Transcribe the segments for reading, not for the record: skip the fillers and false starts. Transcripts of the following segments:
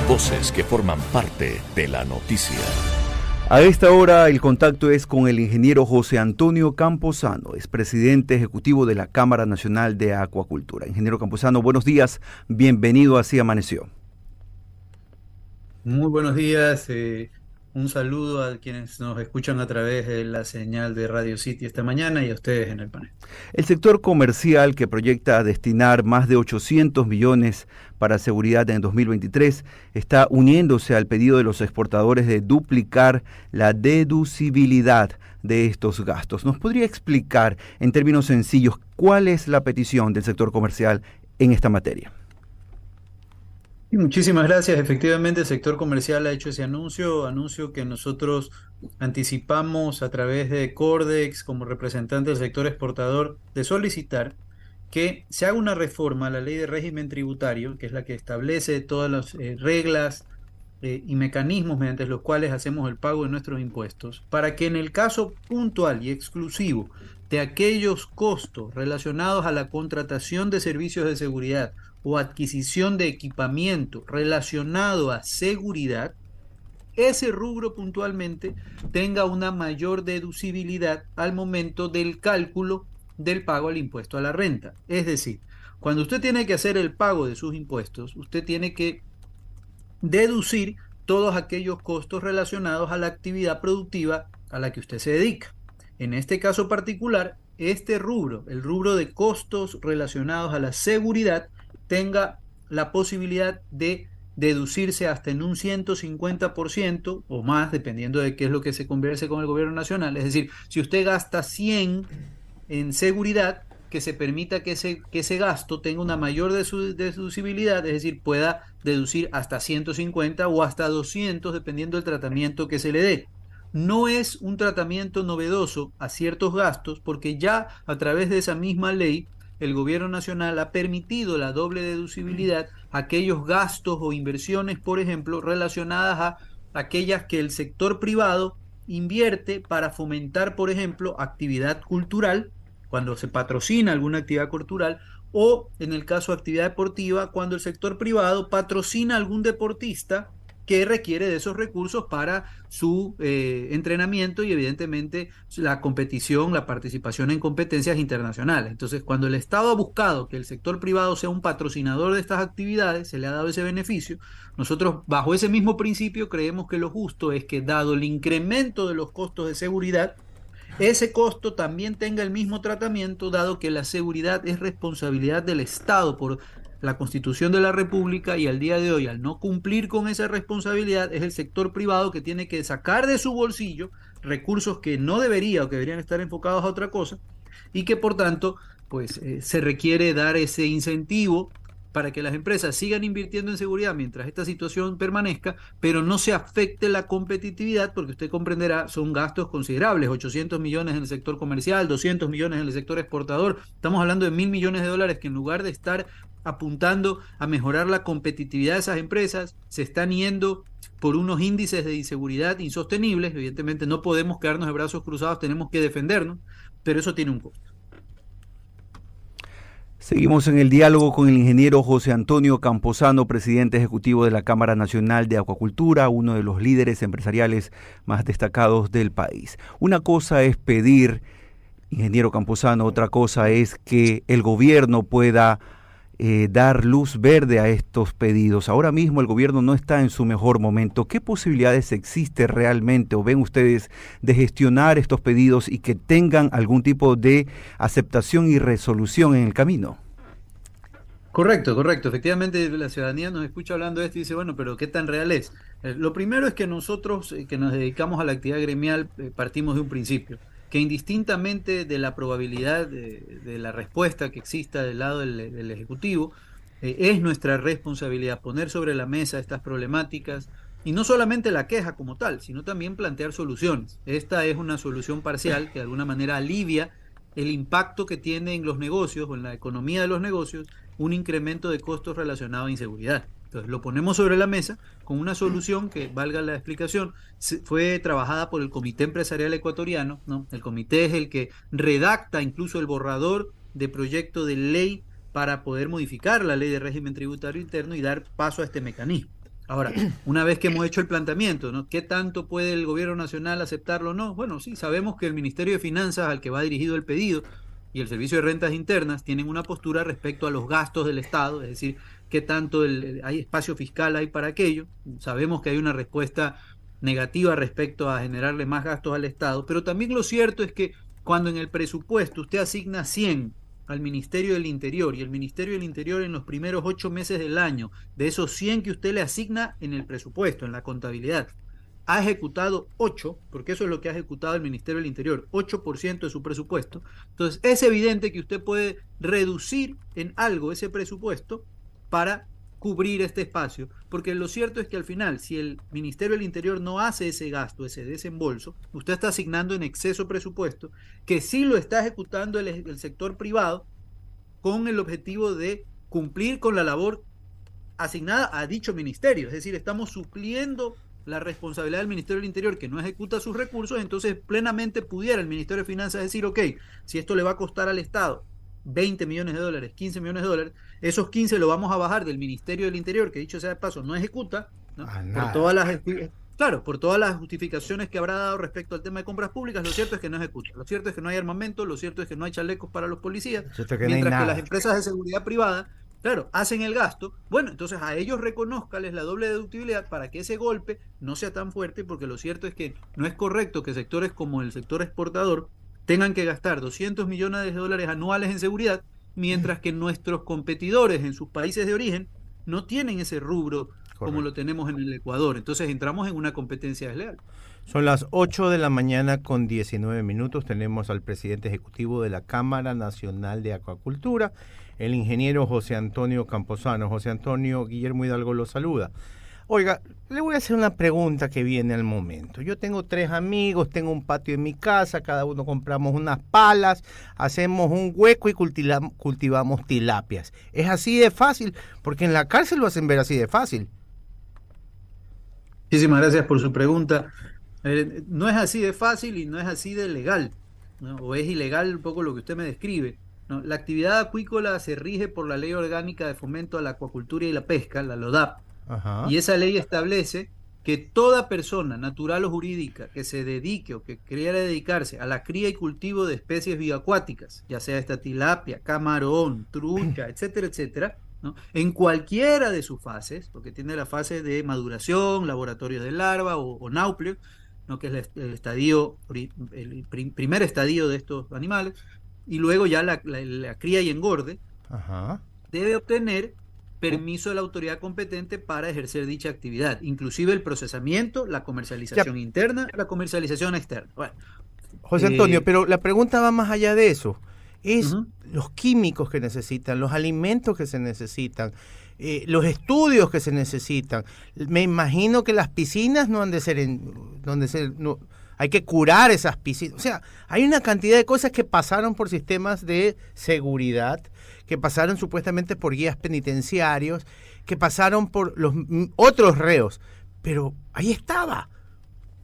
Voces que forman parte de la noticia. A esta hora el contacto es con el ingeniero José Antonio Camposano, es presidente ejecutivo de la Cámara Nacional de Acuacultura. Ingeniero Camposano, buenos días, bienvenido a Así Amaneció. Muy buenos días, un saludo a quienes nos escuchan a través de la señal de Radio City esta mañana y a ustedes en el panel. El sector comercial, que proyecta destinar más de 800 millones para seguridad en 2023, está uniéndose al pedido de los exportadores de duplicar la deducibilidad de estos gastos. ¿Nos podría explicar en términos sencillos cuál es la petición del sector comercial en esta materia? Y muchísimas gracias. Efectivamente, el sector comercial ha hecho ese anuncio que nosotros anticipamos a través de Cordex como representante del sector exportador de solicitar que se haga una reforma a la ley de régimen tributario, que es la que establece todas las reglas y mecanismos mediante los cuales hacemos el pago de nuestros impuestos, para que en el caso puntual y exclusivo de aquellos costos relacionados a la contratación de servicios de seguridad o adquisición de equipamiento relacionado a seguridad, ese rubro puntualmente tenga una mayor deducibilidad al momento del cálculo del pago al impuesto a la renta. Es decir, cuando usted tiene que hacer el pago de sus impuestos, usted tiene que deducir todos aquellos costos relacionados a la actividad productiva a la que usted se dedica. En este caso particular, este rubro, el rubro de costos relacionados a la seguridad, tenga la posibilidad de deducirse hasta en un 150% o más, dependiendo de qué es lo que se converse con el gobierno nacional. Es decir, si usted gasta 100 en seguridad, que se permita que ese gasto tenga una mayor deducibilidad, es decir, pueda deducir hasta 150 o hasta 200, dependiendo del tratamiento que se le dé. No es un tratamiento novedoso a ciertos gastos, porque ya a través de esa misma ley, el gobierno nacional ha permitido la doble deducibilidad a aquellos gastos o inversiones, por ejemplo, relacionadas a aquellas que el sector privado invierte para fomentar, por ejemplo, actividad cultural, cuando se patrocina alguna actividad cultural, o en el caso de actividad deportiva, cuando el sector privado patrocina a algún deportista que requiere de esos recursos para su entrenamiento y evidentemente la competición, la participación en competencias internacionales. Entonces, cuando el Estado ha buscado que el sector privado sea un patrocinador de estas actividades, se le ha dado ese beneficio. Nosotros, bajo ese mismo principio, creemos que lo justo es que, dado el incremento de los costos de seguridad, ese costo también tenga el mismo tratamiento, dado que la seguridad es responsabilidad del Estado por la Constitución de la República, y al día de hoy, al no cumplir con esa responsabilidad, es el sector privado que tiene que sacar de su bolsillo recursos que no debería o que deberían estar enfocados a otra cosa, y que por tanto pues se requiere dar ese incentivo para que las empresas sigan invirtiendo en seguridad mientras esta situación permanezca, pero no se afecte la competitividad, porque usted comprenderá, son gastos considerables, 800 millones en el sector comercial, 200 millones en el sector exportador, estamos hablando de $1.000 millones que en lugar de estar apuntando a mejorar la competitividad de esas empresas, se están yendo por unos índices de inseguridad insostenibles. Evidentemente no podemos quedarnos de brazos cruzados, tenemos que defendernos, pero eso tiene un costo. Seguimos en el diálogo con el ingeniero José Antonio Camposano, presidente ejecutivo de la Cámara Nacional de Acuacultura, uno de los líderes empresariales más destacados del país. Una cosa es pedir, ingeniero Camposano, otra cosa es que el gobierno pueda dar luz verde a estos pedidos. Ahora mismo el gobierno no está en su mejor momento. ¿Qué posibilidades existe realmente o ven ustedes de gestionar estos pedidos y que tengan algún tipo de aceptación y resolución en el camino? Correcto. Efectivamente, la ciudadanía nos escucha hablando de esto y dice, bueno, pero ¿qué tan real es? Lo primero es que nosotros, que nos dedicamos a la actividad gremial, partimos de un principio, que indistintamente de la probabilidad de la respuesta que exista del lado del Ejecutivo, es nuestra responsabilidad poner sobre la mesa estas problemáticas, y no solamente la queja como tal, sino también plantear soluciones. Esta es una solución parcial que de alguna manera alivia el impacto que tiene en los negocios o en la economía de los negocios un incremento de costos relacionados a inseguridad. Entonces lo ponemos sobre la mesa con una solución que, valga la explicación, fue trabajada por el Comité Empresarial Ecuatoriano, ¿no? El comité es el que redacta incluso el borrador de proyecto de ley para poder modificar la ley de régimen tributario interno y dar paso a este mecanismo. Ahora, una vez que hemos hecho el planteamiento, ¿no? ¿Qué tanto puede el gobierno nacional aceptarlo o no? Bueno, sí, sabemos que el Ministerio de Finanzas, al que va dirigido el pedido, y el Servicio de Rentas Internas tienen una postura respecto a los gastos del Estado, es decir, qué tanto hay espacio fiscal hay para aquello. Sabemos que hay una respuesta negativa respecto a generarle más gastos al Estado, pero también lo cierto es que cuando en el presupuesto usted asigna 100 al Ministerio del Interior y el Ministerio del Interior en los primeros 8 meses del año, de esos 100 que usted le asigna en el presupuesto, en la contabilidad, ha ejecutado 8, porque eso es lo que ha ejecutado el Ministerio del Interior, 8% de su presupuesto. Entonces, es evidente que usted puede reducir en algo ese presupuesto para cubrir este espacio, porque lo cierto es que al final, si el Ministerio del Interior no hace ese gasto, ese desembolso, usted está asignando en exceso presupuesto, que sí lo está ejecutando el sector privado con el objetivo de cumplir con la labor asignada a dicho ministerio, es decir, estamos supliendo la responsabilidad del Ministerio del Interior que no ejecuta sus recursos, entonces plenamente pudiera el Ministerio de Finanzas decir, ok, si esto le va a costar al Estado 20 millones de dólares, 15 millones de dólares, esos 15 lo vamos a bajar del Ministerio del Interior, que dicho sea de paso, no ejecuta, ¿no? Por todas las, claro, por todas las justificaciones que habrá dado respecto al tema de compras públicas, lo cierto es que no ejecuta, lo cierto es que no hay armamento, lo cierto es que no hay chalecos para los policías, mientras que las empresas de seguridad privada, claro, hacen el gasto. Bueno, entonces a ellos reconózcales la doble deductibilidad para que ese golpe no sea tan fuerte, porque lo cierto es que no es correcto que sectores como el sector exportador tengan que gastar 200 millones de dólares anuales en seguridad, mientras que nuestros competidores en sus países de origen no tienen ese rubro como lo tenemos en el Ecuador. Entonces entramos en una competencia desleal. Son las 8 de la mañana con 19 minutos. Tenemos al presidente ejecutivo de la Cámara Nacional de Acuacultura, el ingeniero José Antonio Campuzano. José Antonio, Guillermo Hidalgo lo saluda. Oiga, le voy a hacer una pregunta que viene al momento. Yo tengo 3 amigos, tengo un patio en mi casa, cada uno compramos unas palas, hacemos un hueco y cultivamos tilapias. ¿Es así de fácil? Porque en la cárcel lo hacen ver así de fácil. Muchísimas gracias por su pregunta. No es así de fácil y no es así de legal, ¿no? O es ilegal un poco lo que usted me describe, ¿no? La actividad acuícola se rige por la Ley Orgánica de Fomento a la Acuacultura y la Pesca, la LODAP. Ajá. Y esa ley establece que toda persona natural o jurídica que se dedique o que quiera dedicarse a la cría y cultivo de especies bioacuáticas, ya sea esta tilapia, camarón, trucha, etcétera, etcétera, ¿no? En cualquiera de sus fases, porque tiene la fase de maduración, laboratorio de larva o náupleo, ¿no? Que es el estadio, primer estadio de estos animales, y luego ya la cría y engorde, Ajá. debe obtener permiso de la autoridad competente para ejercer dicha actividad, inclusive el procesamiento, la comercialización interna, la comercialización externa. Bueno, José Antonio, pero la pregunta va más allá de eso. Es los químicos que necesitan, los alimentos que se necesitan, los estudios que se necesitan. Me imagino que las piscinas no han de ser no, hay que curar esas piscinas. O sea, hay una cantidad de cosas que pasaron por sistemas de seguridad, que pasaron supuestamente por guías penitenciarios, que pasaron por los otros reos, pero ahí estaba.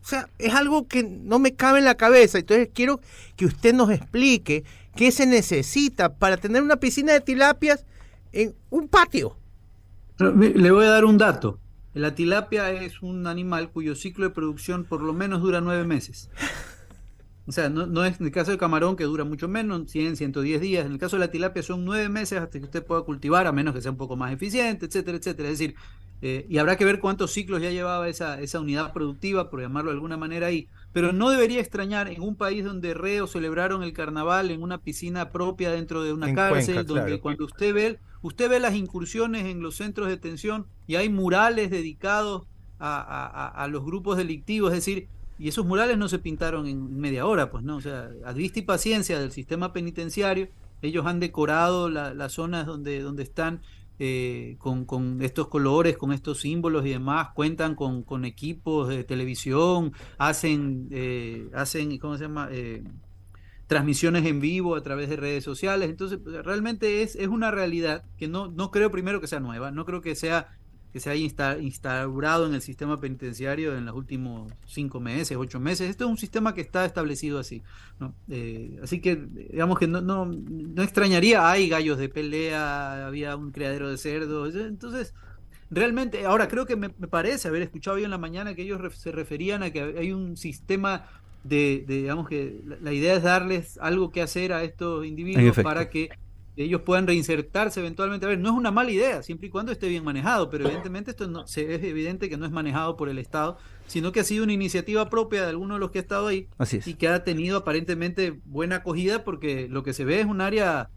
O sea, es algo que no me cabe en la cabeza. Entonces quiero que usted nos explique qué se necesita para tener una piscina de tilapias en un patio. Le voy a dar un dato. La tilapia es un animal cuyo ciclo de producción por lo menos dura 9 meses. O sea, no es en el caso del camarón, que dura mucho menos, 100, 110 días. En el caso de la tilapia son 9 meses hasta que usted pueda cultivar, a menos que sea un poco más eficiente, etcétera, etcétera. Es decir, y habrá que ver cuántos ciclos ya llevaba esa unidad productiva, por llamarlo de alguna manera ahí. Pero no debería extrañar en un país donde reos celebraron el carnaval en una piscina propia dentro de una cárcel, Cuenca, donde claro, cuando usted ve las incursiones en los centros de detención y hay murales dedicados a los grupos delictivos, es decir, y esos murales no se pintaron en media hora, pues no, o sea, a vista y paciencia del sistema penitenciario, ellos han decorado las zonas donde están con estos colores, con estos símbolos y demás, cuentan con equipos de televisión, hacen ¿cómo se llama? Transmisiones en vivo a través de redes sociales. Entonces realmente es una realidad que no creo primero que sea nueva, no creo que se haya instaurado en el sistema penitenciario en los últimos 5 meses, 8 meses. Esto es un sistema que está establecido así, ¿no? Así que digamos que no extrañaría, hay gallos de pelea, había un criadero de cerdos. Entonces realmente, ahora creo que me parece haber escuchado hoy en la mañana que ellos se referían a que hay un sistema digamos que la idea es darles algo que hacer a estos individuos para que ellos puedan reinsertarse eventualmente. A ver, no es una mala idea, siempre y cuando esté bien manejado, pero evidentemente esto es evidente que no es manejado por el Estado, sino que ha sido una iniciativa propia de alguno de los que ha estado ahí y que ha tenido aparentemente buena acogida, porque lo que se ve es un área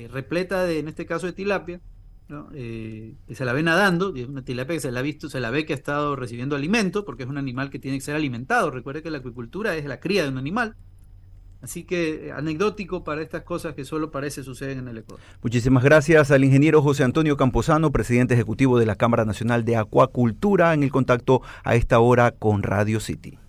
repleta en este caso de tilapia, ¿no? Que se la ve nadando, y es una tilapia que se la ve que ha estado recibiendo alimento, porque es un animal que tiene que ser alimentado. Recuerde que la acuicultura es la cría de un animal. Así que anecdótico para estas cosas que solo parece suceden en el Ecuador. Muchísimas gracias al ingeniero José Antonio Camposano, presidente ejecutivo de la Cámara Nacional de Acuacultura, en el contacto a esta hora con Radio City.